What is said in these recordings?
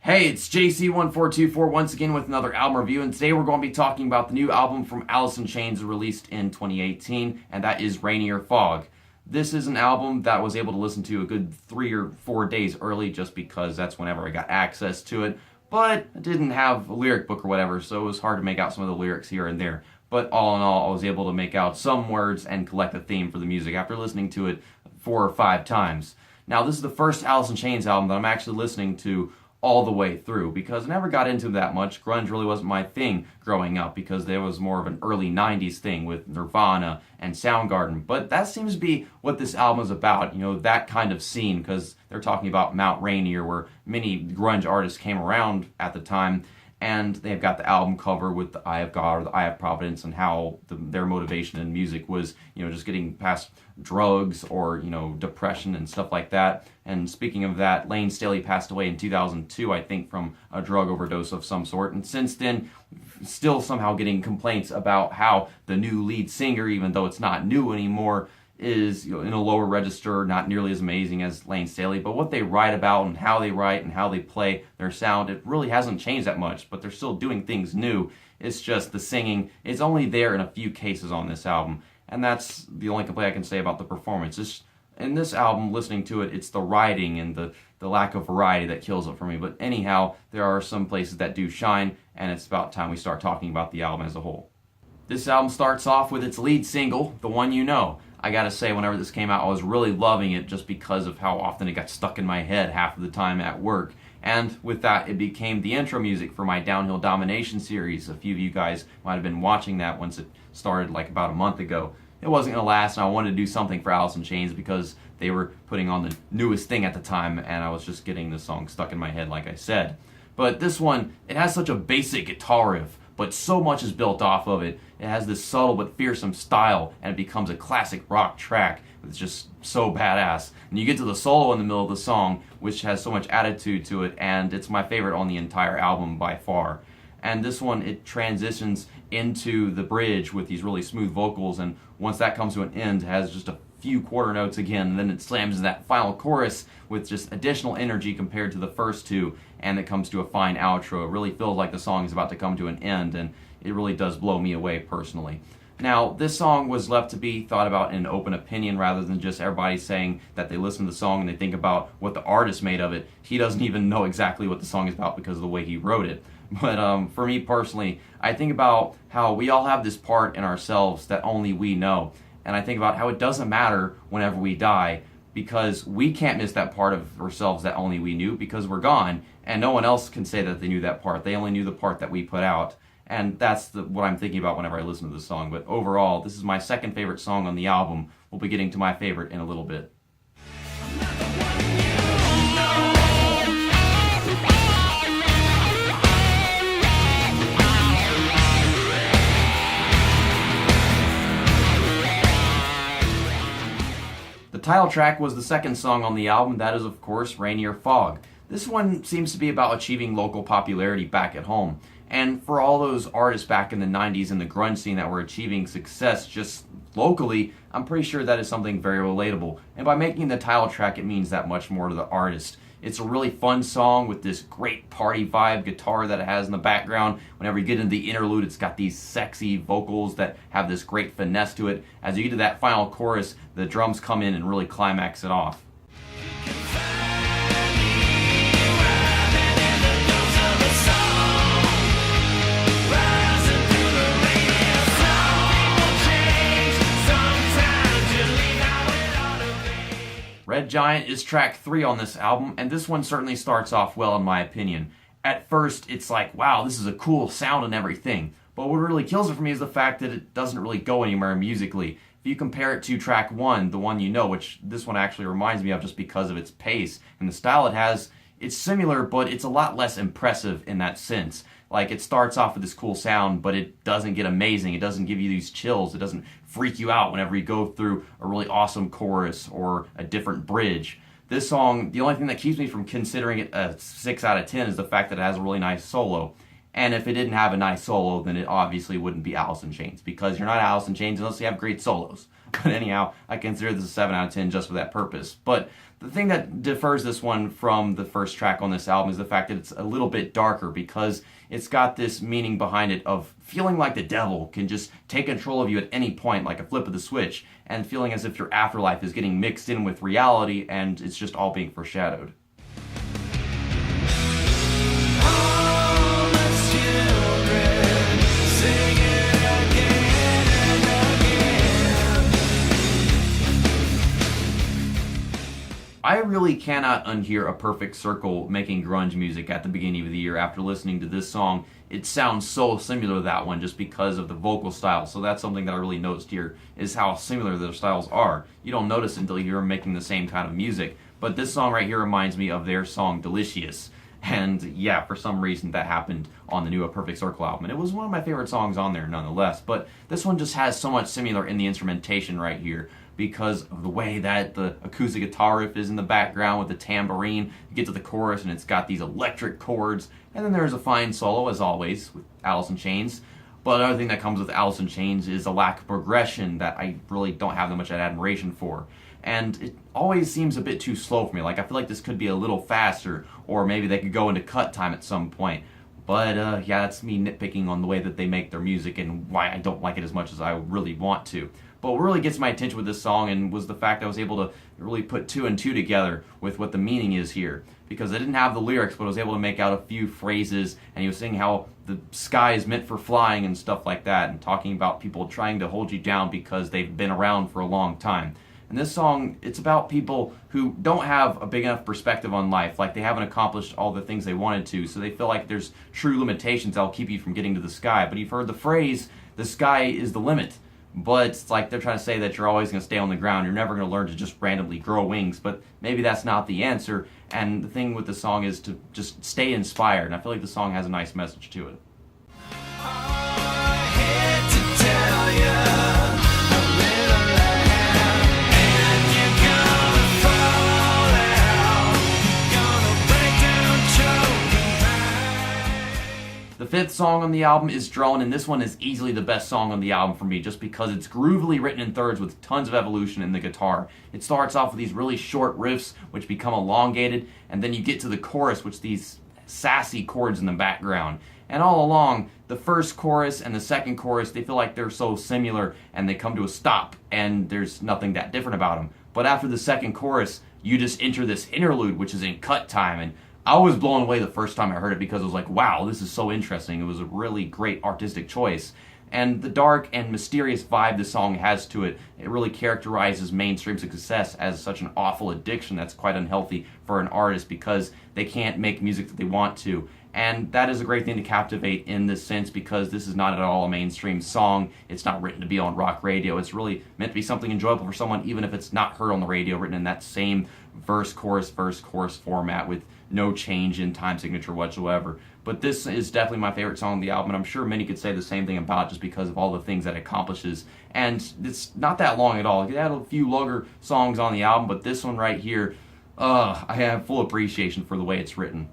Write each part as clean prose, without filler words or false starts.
Hey, it's JC1424 once again with another album review, and today we're going to be talking about the new album from Alice in Chains released in 2018, and that is Rainier Fog. This is an album that I was able to listen to a good 3 or 4 days early just because that's whenever I got access to it, but I didn't have a lyric book or whatever, so it was hard to make out some of the lyrics here and there. But all in all, I was able to make out some words and collect a theme for the music after listening to it 4 or 5 times. Now, this is the first Alice in Chains album that I'm actually listening to all the way through, because I never got into that much. Grunge really wasn't my thing growing up, because there was more of an early 90s thing with Nirvana and Soundgarden. But that seems to be what this album is about, you know, that kind of scene, because they're talking about Mount Rainier, where many grunge artists came around at the time, and they've got the album cover with the Eye of God or the Eye of Providence, and how their motivation in music was, you know, just getting past drugs or, you know, depression and stuff like that. And speaking of that, Lane Staley passed away in 2002, I think, from a drug overdose of some sort. And since then, still somehow getting complaints about how the new lead singer, even though it's not new anymore, is, you know, in a lower register, not nearly as amazing as Lane Staley. But what they write about and how they write and how they play their sound, it really hasn't changed that much, but they're still doing things new. It's just the singing is only there in a few cases on this album, and that's the only complaint I can say about the performance. It's, in this album, listening to it, it's the writing and the lack of variety that kills it for me. But anyhow, there are some places that do shine, and it's about time we start talking about the album as a whole. This album starts off with its lead single, The One You Know. I gotta say, whenever this came out, I was really loving it just because of how often it got stuck in my head half of the time at work. And with that, it became the intro music for my Downhill Domination series. A few of you guys might have been watching that once it started like about a month ago. It wasn't going to last, and I wanted to do something for Alice in Chains because they were putting on the newest thing at the time, and I was just getting the song stuck in my head, like I said. But this one, it has such a basic guitar riff, but so much is built off of it. It has this subtle but fearsome style, and it becomes a classic rock track. It's just so badass. And you get to the solo in the middle of the song, which has so much attitude to it, and it's my favorite on the entire album by far. And this one, it transitions into the bridge with these really smooth vocals, and once that comes to an end, it has just a few quarter notes again, and then it slams in that final chorus with just additional energy compared to the first two, and it comes to a fine outro. It really feels like the song is about to come to an end, and it really does blow me away personally. Now, this song was left to be thought about in open opinion rather than just everybody saying that they listen to the song and they think about what the artist made of it. He doesn't even know exactly what the song is about because of the way he wrote it. But for me personally, I think about how we all have this part in ourselves that only we know. And I think about how it doesn't matter whenever we die, because we can't miss that part of ourselves that only we knew because we're gone, and no one else can say that they knew that part. They only knew the part that we put out. And that's what I'm thinking about whenever I listen to the song. But overall, this is my second favorite song on the album. We'll be getting to my favorite in a little bit. The title track was the second song on the album. That is, of course, Rainier Fog. This one seems to be about achieving local popularity back at home. And for all those artists back in the 90s in the grunge scene that were achieving success just locally, I'm pretty sure that is something very relatable. And by making the title track, it means that much more to the artist. It's a really fun song with this great party vibe guitar that it has in the background. Whenever you get into the interlude, it's got these sexy vocals that have this great finesse to it. As you get to that final chorus, the drums come in and really climax it off. Red Giant is track 3 on this album, and this one certainly starts off well in my opinion. At first, it's like, wow, this is a cool sound and everything, but what really kills it for me is the fact that it doesn't really go anywhere musically. If you compare it to track 1, The One You Know, which this one actually reminds me of just because of its pace and the style it has, it's similar, but it's a lot less impressive in that sense. Like, it starts off with this cool sound, but it doesn't get amazing. It doesn't give you these chills. It doesn't freak you out whenever you go through a really awesome chorus or a different bridge. This song, the only thing that keeps me from considering it a 6 out of 10 is the fact that it has a really nice solo. And if it didn't have a nice solo, then it obviously wouldn't be Alice in Chains, because you're not Alice in Chains unless you have great solos. But anyhow, I consider this a 7 out of 10 just for that purpose. But The thing that differs this one from the first track on this album is the fact that it's a little bit darker, because it's got this meaning behind it of feeling like the devil can just take control of you at any point, like a flip of the switch, and feeling as if your afterlife is getting mixed in with reality and it's just all being foreshadowed. I really cannot unhear A Perfect Circle making grunge music at the beginning of the year after listening to this song. It sounds so similar to that one just because of the vocal style. So that's something that I really noticed here, is how similar their styles are. You don't notice until you hear them making the same kind of music. But this song right here reminds me of their song Delicious. And yeah, for some reason that happened on the new A Perfect Circle album. And it was one of my favorite songs on there nonetheless. But this one just has so much similar in the instrumentation right here, because of the way that the acoustic guitar riff is in the background with the tambourine. You get to the chorus and it's got these electric chords, and then there's a fine solo, as always, with Alice in Chains. But another thing that comes with Alice in Chains is a lack of progression that I really don't have that much admiration for. And it always seems a bit too slow for me. Like, I feel like this could be a little faster, or maybe they could go into cut time at some point. But yeah, that's me nitpicking on the way that they make their music and why I don't like it as much as I really want to. But what really gets my attention with this song and was the fact I was able to really put two and two together with what the meaning is here. Because I didn't have the lyrics, but I was able to make out a few phrases, and he was saying how the sky is meant for flying and stuff like that, and talking about people trying to hold you down because they've been around for a long time. And this song, it's about people who don't have a big enough perspective on life, like they haven't accomplished all the things they wanted to, so they feel like there's true limitations that'll keep you from getting to the sky. But you've heard the phrase, the sky is the limit. But it's like they're trying to say that you're always going to stay on the ground. You're never going to learn to just randomly grow wings. But maybe that's not the answer. And the thing with the song is to just stay inspired. And I feel like the song has a nice message to it. The fifth song on the album is Drone, and this one is easily the best song on the album for me just because it's groovily written in thirds with tons of evolution in the guitar. It starts off with these really short riffs which become elongated, and then you get to the chorus, which these sassy chords in the background. And all along, the first chorus and the second chorus, they feel like they're so similar and they come to a stop and there's nothing that different about them. But after the second chorus, you just enter this interlude which is in cut time, and I was blown away the first time I heard it because it was like, wow, this is so interesting. It was a really great artistic choice. And the dark and mysterious vibe the song has to it, it really characterizes mainstream success as such an awful addiction that's quite unhealthy for an artist because they can't make music that they want to. And that is a great thing to captivate in this sense because this is not at all a mainstream song. It's not written to be on rock radio. It's really meant to be something enjoyable for someone even if it's not heard on the radio, written in that same verse, chorus format with no change in time signature whatsoever. But this is definitely my favorite song on the album, and I'm sure many could say the same thing about it just because of all the things that it accomplishes. And it's not that long at all. It had a few longer songs on the album, but this one right here, I have full appreciation for the way it's written.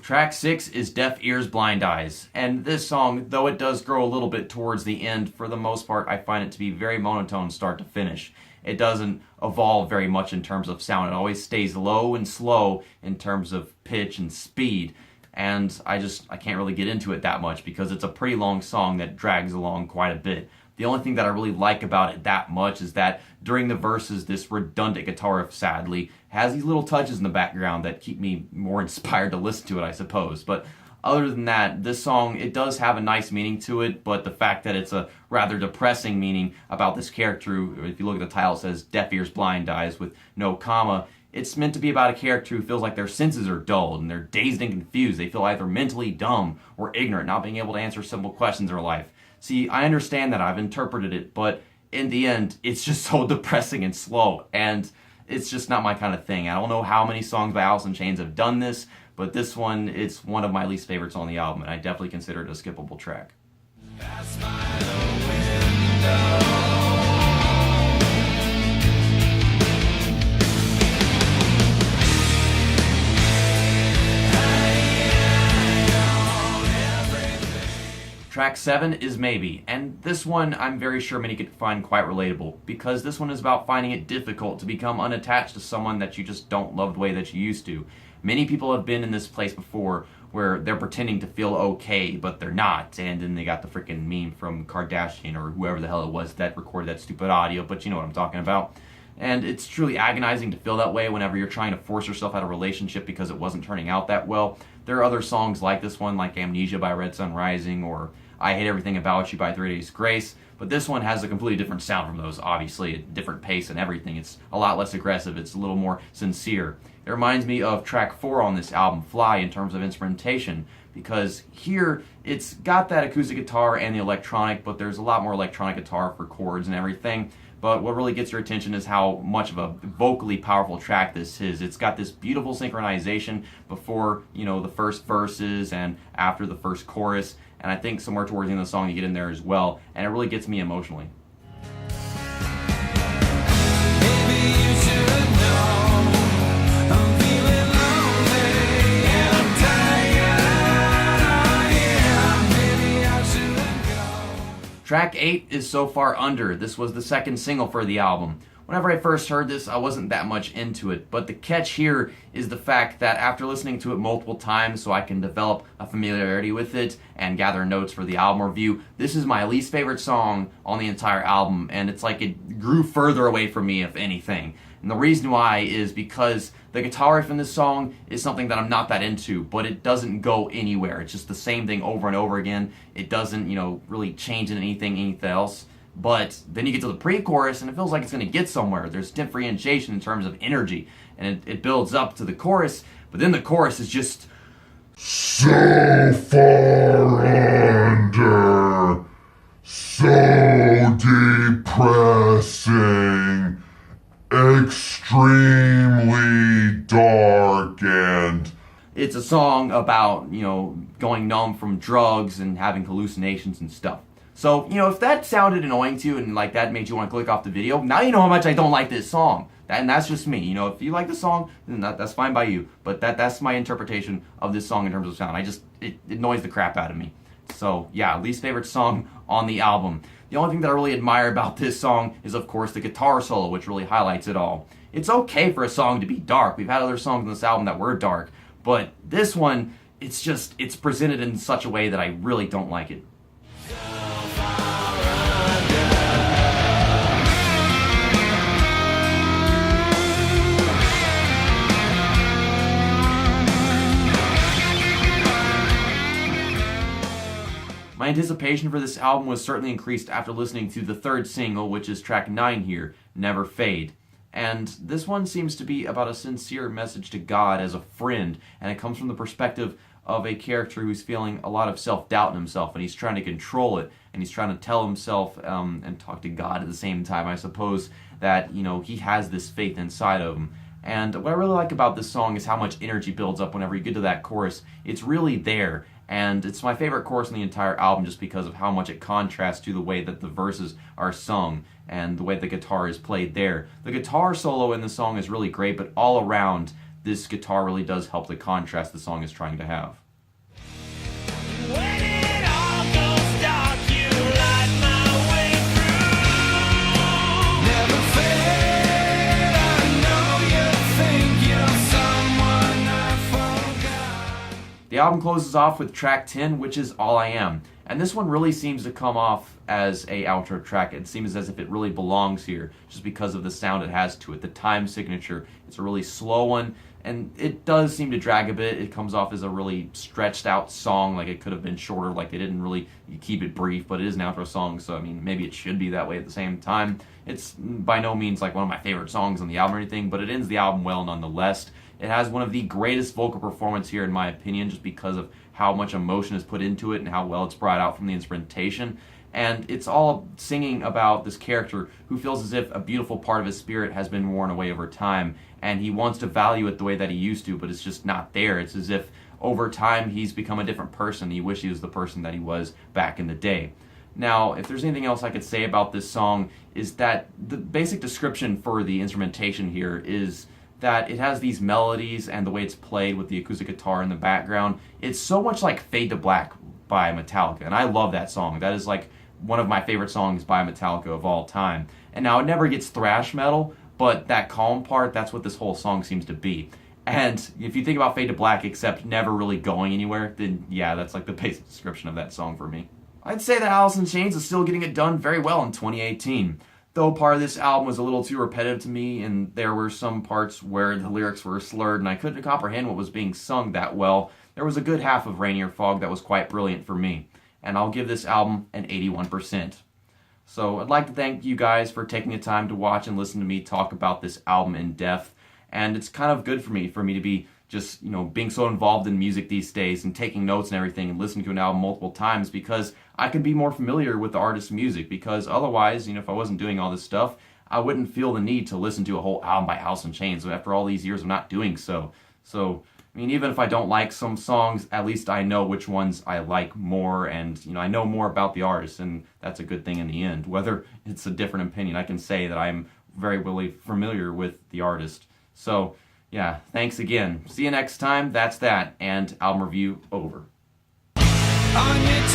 Track 6 is Deaf Ears, Blind Eyes, and this song, though it does grow a little bit towards the end, for the most part I find it to be very monotone start to finish. It doesn't evolve very much in terms of sound. It always stays low and slow in terms of pitch and speed, and I can't really get into it that much because it's a pretty long song that drags along quite a bit. The only thing that I really like about it that much is that during the verses, this redundant guitar riff, sadly, has these little touches in the background that keep me more inspired to listen to it, I suppose. But other than that, this song, it does have a nice meaning to it, but the fact that it's a rather depressing meaning about this character, who, if you look at the title, it says Deaf Ears, Blind Eyes with no comma. It's meant to be about a character who feels like their senses are dulled and they're dazed and confused. They feel either mentally dumb or ignorant, not being able to answer simple questions in their life. See, I understand that, I've interpreted it, but in the end, it's just so depressing and slow, and it's just not my kind of thing. I don't know how many songs by Alice in Chains have done this, but this one, it's one of my least favorites on the album, and I definitely consider it a skippable track. Pass by the window. Track 7 is Maybe, and this one I'm very sure many could find quite relatable, because this one is about finding it difficult to become unattached to someone that you just don't love the way that you used to. Many people have been in this place before where they're pretending to feel okay, but they're not, and then they got the freaking meme from Kardashian or whoever the hell it was that recorded that stupid audio, but you know what I'm talking about. And it's truly agonizing to feel that way whenever you're trying to force yourself out of a relationship because it wasn't turning out that well. There are other songs like this one, like Amnesia by Red Sun Rising, or I Hate Everything About You by 3 Days Grace, but this one has a completely different sound from those, obviously, a different pace and everything. It's a lot less aggressive, it's a little more sincere. It reminds me of track 4 on this album, Fly, in terms of instrumentation, because here it's got that acoustic guitar and the electronic, but there's a lot more electronic guitar for chords and everything. But what really gets your attention is how much of a vocally powerful track this is. It's got this beautiful synchronization before, the first verses and after the first chorus, and I think somewhere towards the end of the song you get in there as well, and it really gets me emotionally. Track 8 is So Far Under. This was the second single for the album. Whenever I first heard this, I wasn't that much into it, but the catch here is the fact that after listening to it multiple times so I can develop a familiarity with it and gather notes for the album review, this is my least favorite song on the entire album, and it's like it grew further away from me, if anything. And the reason why is because the guitar riff in this song is something that I'm not that into, but it doesn't go anywhere. It's just the same thing over and over again. It doesn't, really change in anything else. But then you get to the pre-chorus and it feels like it's going to get somewhere. There's differentiation in terms of energy, and it builds up to the chorus, but then the chorus is just so far under, so depressing, extremely dark, and it's a song about, going numb from drugs and having hallucinations and stuff. So, if that sounded annoying to you and like that made you want to click off the video, now you know how much I don't like this song. And that's just me. If you like the song, then that's fine by you. But that's my interpretation of this song in terms of sound. It annoys the crap out of me. So, yeah, least favorite song on the album. The only thing that I really admire about this song is, of course, the guitar solo, which really highlights it all. It's okay for a song to be dark. We've had other songs on this album that were dark. But this one, it's presented in such a way that I really don't like it. My anticipation for this album was certainly increased after listening to the third single, which is track 9 here, Never Fade. And this one seems to be about a sincere message to God as a friend, and it comes from the perspective of a character who's feeling a lot of self-doubt in himself, and he's trying to control it, and he's trying to tell himself and talk to God at the same time, I suppose, that, he has this faith inside of him. And what I really like about this song is how much energy builds up whenever you get to that chorus. It's really there. And it's my favorite chorus in the entire album just because of how much it contrasts to the way that the verses are sung and the way the guitar is played there. The guitar solo in the song is really great, but all around, this guitar really does help the contrast the song is trying to have. When it all goes dark, you light my way through. Never fade, I know you think you're someone I forgot. The album closes off with track 10, which is All I Am. And this one really seems to come off as a outro track. It seems as if it really belongs here just because of the sound it has to it, the time signature. It's a really slow one, and it does seem to drag a bit. It comes off as a really stretched out song, like it could have been shorter, like they didn't really keep it brief, but it is an outro song, so maybe it should be that way at the same time. It's by no means like one of my favorite songs on the album or anything, but it ends the album well nonetheless. It has one of the greatest vocal performances here in my opinion, just because of how much emotion is put into it and how well it's brought out from the instrumentation. And it's all singing about this character who feels as if a beautiful part of his spirit has been worn away over time, and he wants to value it the way that he used to, but it's just not there. It's as if over time he's become a different person. He wishes he was the person that he was back in the day. Now, if there's anything else I could say about this song, is that the basic description for the instrumentation here is that it has these melodies and the way it's played with the acoustic guitar in the background. It's so much like Fade to Black by Metallica, and I love that song. That is like one of my favorite songs by Metallica of all time. And now it never gets thrash metal, but that calm part, that's what this whole song seems to be. And if you think about Fade to Black except never really going anywhere, then yeah, that's like the basic description of that song for me. I'd say that Alice in Chains is still getting it done very well in 2018. Though part of this album was a little too repetitive to me, and there were some parts where the lyrics were slurred and I couldn't comprehend what was being sung that well, there was a good half of Rainier Fog that was quite brilliant for me. And I'll give this album an 81%. So I'd like to thank you guys for taking the time to watch and listen to me talk about this album in depth. And it's kind of good for me to be just, being so involved in music these days and taking notes and everything and listening to an album multiple times, because I can be more familiar with the artist's music, because otherwise, if I wasn't doing all this stuff, I wouldn't feel the need to listen to a whole album by Alice in Chains after all these years of not doing so. So, even if I don't like some songs, at least I know which ones I like more, and, I know more about the artist, and that's a good thing in the end. Whether it's a different opinion, I can say that I'm very really familiar with the artist. So, yeah, thanks again. See you next time. That's that. And album review over. On your